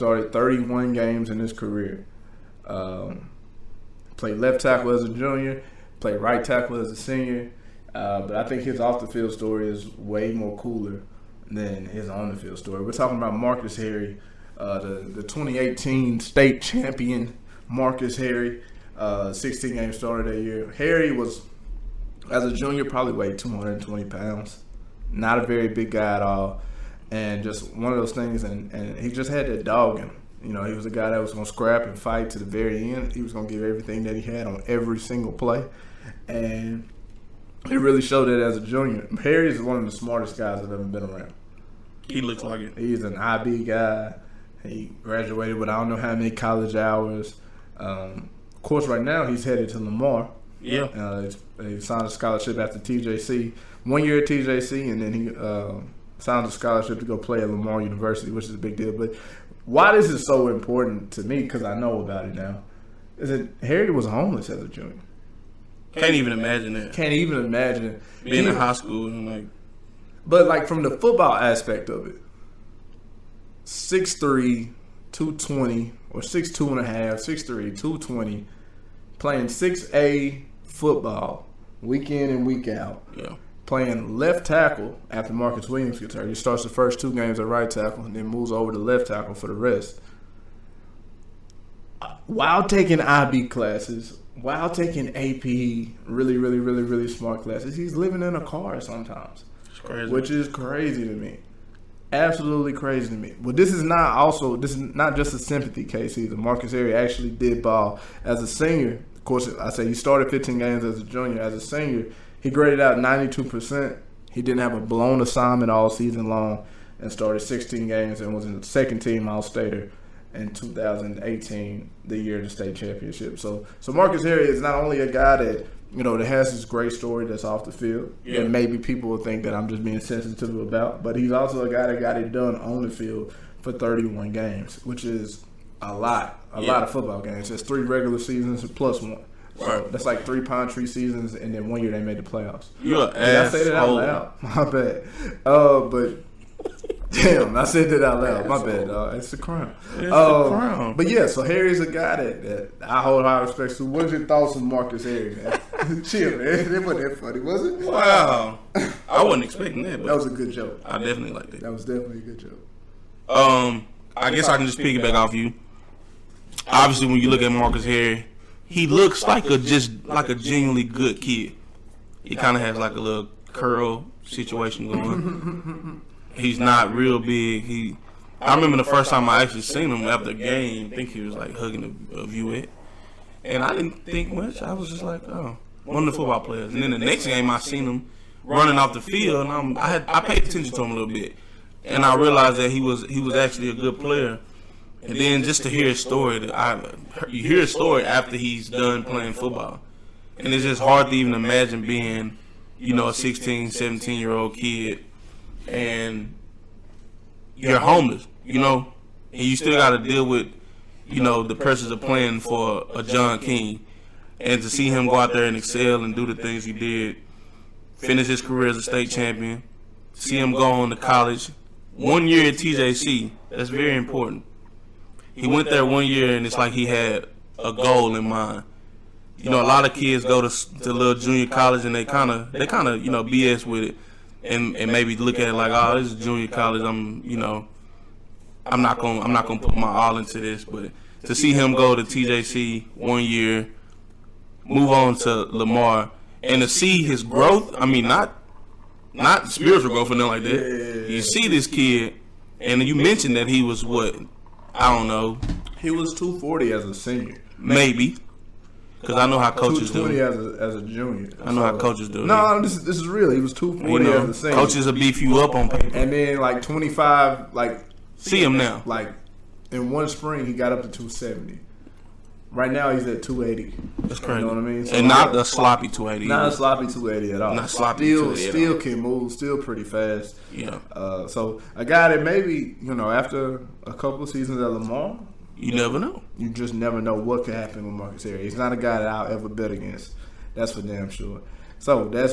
Started 31 games in his career. Played left tackle as a junior, played right tackle as a senior. But I think his off the field story is way more cooler than his on the field story. We're talking about Marcus Harry, the 2018 state champion Marcus Harry, 16 game starter that year. Harry was, as a junior, probably weighed 220 pounds. Not a very big guy at all. And just one of those things, and he just had that dog in him. You know, he was a guy that was going to scrap and fight to the very end. He was going to give everything that he had on every single play. And he really showed it as a junior. Harry is one of the smartest guys I've ever been around. He looks like it. He's an IB guy. He graduated with I don't know how many college hours. Of course, right now he's headed to Lamar. Yeah. He signed a scholarship after TJC. 1 year at TJC, and then he signed a scholarship to go play at Lamar University, which is a big deal. But why this is so important to me, because I know about it now, is that Harry was homeless as a junior. Can't even imagine that. Can't even imagine being in high school and But like from the football aspect of it, 6'3", 220, or 6'2 and a half, 6'3", 220, playing 6A football week in and week out. Yeah. Playing left tackle after Marcus Williams gets hurt. He starts the first 2 games at right tackle and then moves over to left tackle for the rest. While taking IB classes, while taking AP, really smart classes, he's living in a car sometimes. It's crazy. Which is crazy to me. Absolutely crazy to me. But this is not just a sympathy case either. Marcus Harry actually did ball as a senior. Of course, I say he started 15 games as a junior. As a senior, he graded out 92%. He didn't have a blown assignment all season long and started 16 games and was in the second team All-Stater in 2018, the year of the state championship. So Marcus Harry is not only a guy that, you know, that has this great story that's off the field, and maybe people will think that I'm just being sensitive about, but he's also a guy that got it done on the field for 31 games, which is a lot of football games. That's 3 regular seasons plus 1. So that's like 3 pine tree seasons, and then 1 year they made the playoffs. You're an Did I say that out loud? My bad. But damn, I said that out loud. My bad, dog. It's the crown. It's the crown. But yeah, so Harry's a guy that I hold high respect to. What are your thoughts on Marcus Harry, man? Chill, man. It wasn't that funny, was it? Wow. I wasn't expecting that. But that was a good joke. I definitely liked it. That was definitely a good joke. I guess I can just piggyback off you. Obviously, when you look at Marcus Harry, he looks like a genuinely good kid. He kind of has like a little curl situation going. He's not real big. I remember the first time I actually seen him after the game. I think he was like hugging a viewette, and I didn't think much. I was just like, oh, one of the football players. And then the next game I seen him running off the field, and I paid attention to him a little bit, and I realized that he was actually a good player. And then just to hear his story, you hear his story after he's done playing football. And it's just hard to even imagine being, you know, a 16, 17-year-old kid and you're homeless, you know, and you still got to deal with, you know, the pressures of playing for a John King. And to see him go out there and excel and do the things he did, finish his career as a state champion, see him go on to college, 1 year at TJC, that's very important. He went there 1 year, and it's like he had a goal in mind. You know, a lot of kids go to little junior college, and they kind of you know, BS with it, and maybe look at it like, oh, this is junior college. I'm not gonna put my all into this. But to see him go to TJC 1 year, move on to Lamar, and to see his growth. I mean, not spiritual growth or nothing like that. You see this kid, and you mentioned that he was what? I don't know. He was 240 as a senior. Maybe. Because I know how coaches do. 220 as a junior. I know how coaches do. No, this is real. He was 240 as a senior. Coaches will beef you up on paper. And then like 25, like. See him now. Like in one spring, he got up to 270. Right now, he's at 280. That's crazy. You know what I mean? So and not a sloppy 280. Not a sloppy 280 at all. Not sloppy 280 Still can move. Still pretty fast. Yeah. So a guy that maybe, you know, after a couple of seasons at Lamar, you never know. You just never know what could happen with Marcus Harry. He's not a guy that I'll ever bet against. That's for damn sure. So that's